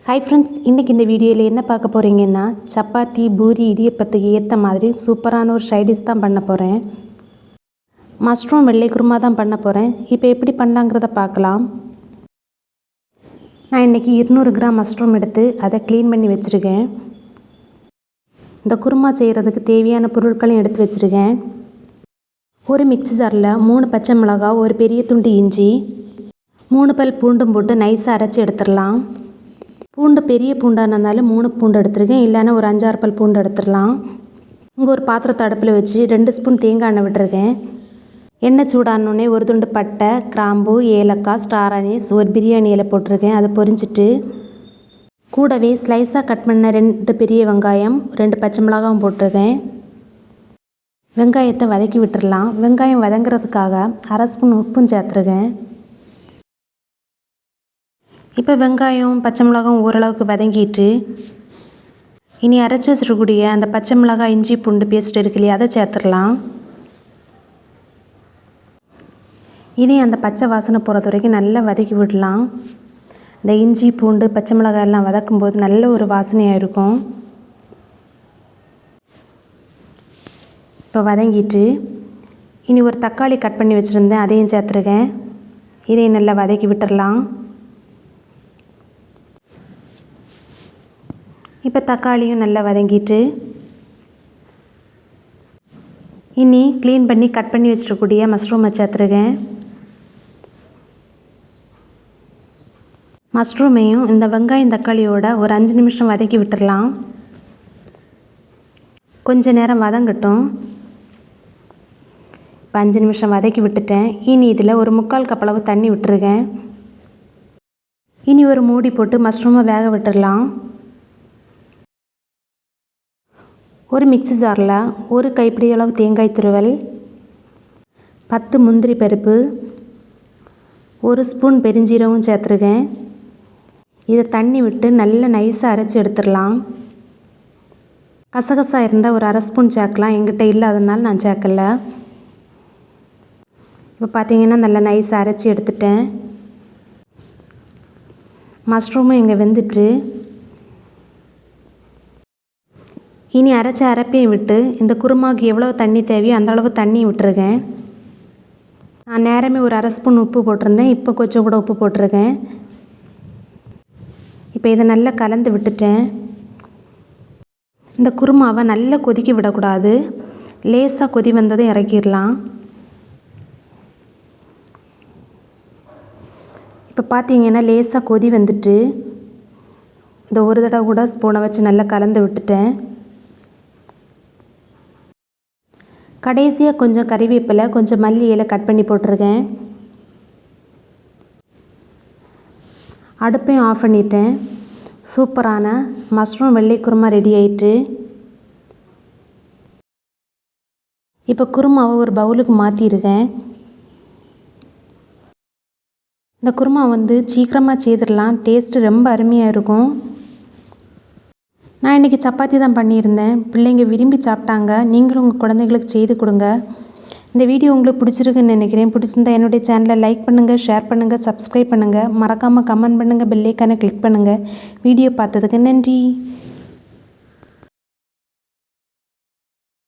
Hi friends, இன்றைக்கி இந்த வீடியோவில் என்ன பார்க்க போகிறீங்கன்னா சப்பாத்தி, பூரி, இடியப்பத்துக்கு ஏற்ற மாதிரி சூப்பரான ஒரு சைடிஷ் தான் பண்ண போகிறேன். மஷ்ரூம் வெள்ளை குருமா தான் பண்ண போகிறேன். இப்போ எப்படி பண்ணலாங்கிறத பார்க்கலாம். நான் இன்றைக்கி 200 கிராம் மஷ்ரூம் எடுத்து அதை க்ளீன் பண்ணி வச்சுருக்கேன். இந்த குருமா செய்கிறதுக்கு தேவையான பொருட்களையும் எடுத்து வச்சுருக்கேன். ஒரு மிக்ஸி ஜாரில் 3 பச்சை மிளகாய், ஒரு பெரிய துண்டு இஞ்சி, 3 பல் பூண்டும் போட்டு நைஸாக அரைச்சி எடுத்துடலாம். பூண்டு பெரிய பூண்டாக இருந்தாலும் 3 பூண்டு எடுத்துருக்கேன், இல்லைன்னா ஒரு 5-6 பல் பூண்டு எடுத்துடலாம். இங்கே ஒரு பாத்திரத்தை அடுப்பில் வச்சு 2 ஸ்பூன் தேங்காய் எண்ணெய் விட்டுருக்கேன். எண்ணெய் சூடானோடனே ஒரு துண்டு பட்டை, கிராம்பு, ஏலக்காய், ஸ்டார் அனீஸ், ஒரு பிரியாணி இலை போட்டிருக்கேன். அதை பொரிச்சிட்டு கூடவே ஸ்லைஸாக கட் பண்ண 2 பெரிய வெங்காயம், 2 பச்சை மிளகாயும் போட்டிருக்கேன். வெங்காயத்தை வதக்கி விட்டுடலாம். வெங்காயம் வதங்கிறதுக்காக 1/2 ஸ்பூன் உப்பும் சேர்த்துருக்கேன். இப்போ வெங்காயம், பச்சை மிளகாய் ஓரளவுக்கு வதங்கிட்டு இனி அரைச்சி வச்சிருக்கக்கூடிய அந்த பச்சை மிளகாய், இஞ்சி பூண்டு பேஸ்ட் இருக்கு இல்லையா, அதை சேர்த்துடலாம். இனி அந்த பச்சை வாசனை போகிறது வரைக்கும் நல்லா வதக்கி விடலாம். இந்த இஞ்சி பூண்டு பச்சை மிளகாய் எல்லாம் வதக்கும்போது நல்ல ஒரு வாசனையாக இருக்கும். இப்போ வதங்கிட்டு இனி ஒரு தக்காளி கட் பண்ணி வச்சுருந்தேன், அதையும் சேர்த்துருக்கேன். இதையும் நல்லா வதக்கி விட்டுடலாம். இப்போ தக்காளியும் நல்லா வதங்கிட்டு இனி க்ளீன் பண்ணி கட் பண்ணி வச்சுருக்கக்கூடிய மஷ்ரூமை சேர்த்துருக்கேன். மஷ்ரூமையும் இந்த வெங்காயம் தக்காளியோட ஒரு 5 நிமிஷம் வதக்கி விட்டுடலாம். கொஞ்ச நேரம் வதங்கட்டும். இப்போ 5 நிமிஷம் வதக்கி விட்டுட்டேன். இனி இதில் ஒரு 3/4 கப் அளவு தண்ணி விட்டுருக்கேன். இனி ஒரு மூடி போட்டு மஷ்ரூமை வேக விட்டுடலாம். ஒரு மிக்ஸி ஜாரில் ஒரு கைப்பிடி அளவு தேங்காய் துருவல், 10 முந்திரி பருப்பு, 1 ஸ்பூன் பெருஞ்சீரகம் சேர்த்துருக்கேன். இதை தண்ணி விட்டு நல்லா நைஸாக அரைச்சி எடுத்துடலாம். கசகசா இருந்தால் ஒரு 1/2 ஸ்பூன் சேர்க்கலாம், எங்கிட்ட இல்லாதனால நான் சேர்க்கல. இப்போ பார்த்தீங்கன்னா நல்லா நைஸாக அரைச்சி எடுத்துட்டேன். மஷ்ரூமும் இங்கே வெந்துட்டு இனி அரைச்ச அரைப்பையும் விட்டு இந்த குருமாவுக்கு எவ்வளோ தண்ணி தேவையோ அந்தளவு தண்ணி விட்டுருக்கேன். நான் நேரமே ஒரு 1/2 ஸ்பூன் உப்பு போட்டிருந்தேன், இப்போ கொஞ்சம் கூட உப்பு போட்டிருக்கேன். இப்போ இதை நல்லா கலந்து விட்டுட்டேன். இந்த குருமாவை நல்லா கொதிக்க விடக்கூடாது, லேசாக கொதி வந்ததும் இறக்கிடலாம். இப்போ பார்த்தீங்கன்னா லேசாக கொதி வந்துட்டு இந்த ஒரு தடவை கூட ஸ்பூனை வச்சு நல்லா கலந்து விட்டுட்டேன். கடைசியாக கொஞ்சம் கறிவேப்பிலை, கொஞ்சம் மல்லி இலை கட் பண்ணி போட்டிருக்கேன். அடுப்பையும் ஆஃப் பண்ணிட்டேன். சூப்பரான மஷ்ரூம் வெள்ளை குருமா ரெடி ஆயிட்டு. இப்போ குருமாவை ஒரு பவுலுக்கு மாற்றிருக்கேன். இந்த குருமா சீக்கிரமாக செய்திடலாம், டேஸ்ட்டு ரொம்ப அருமையாக இருக்கும். நான் இன்றைக்கி சப்பாத்தி தான் பண்ணியிருந்தேன். பிள்ளைங்க விரும்பி சாப்பிட்டாங்க. நீங்களும் உங்கள் குழந்தைகளுக்கு செய்து கொடுங்க. இந்த வீடியோ உங்களுக்கு பிடிச்சிருக்குன்னு நினைக்கிறேன். பிடிச்சிருந்தா என்னுடைய சேனலை லைக் பண்ணுங்கள், ஷேர் பண்ணுங்கள், சப்ஸ்கிரைப் பண்ணுங்கள். மறக்காமல் கமெண்ட் பண்ணுங்கள், பெல் ஐக்கானை கிளிக் பண்ணுங்கள். வீடியோ பார்த்ததுக்கு நன்றி.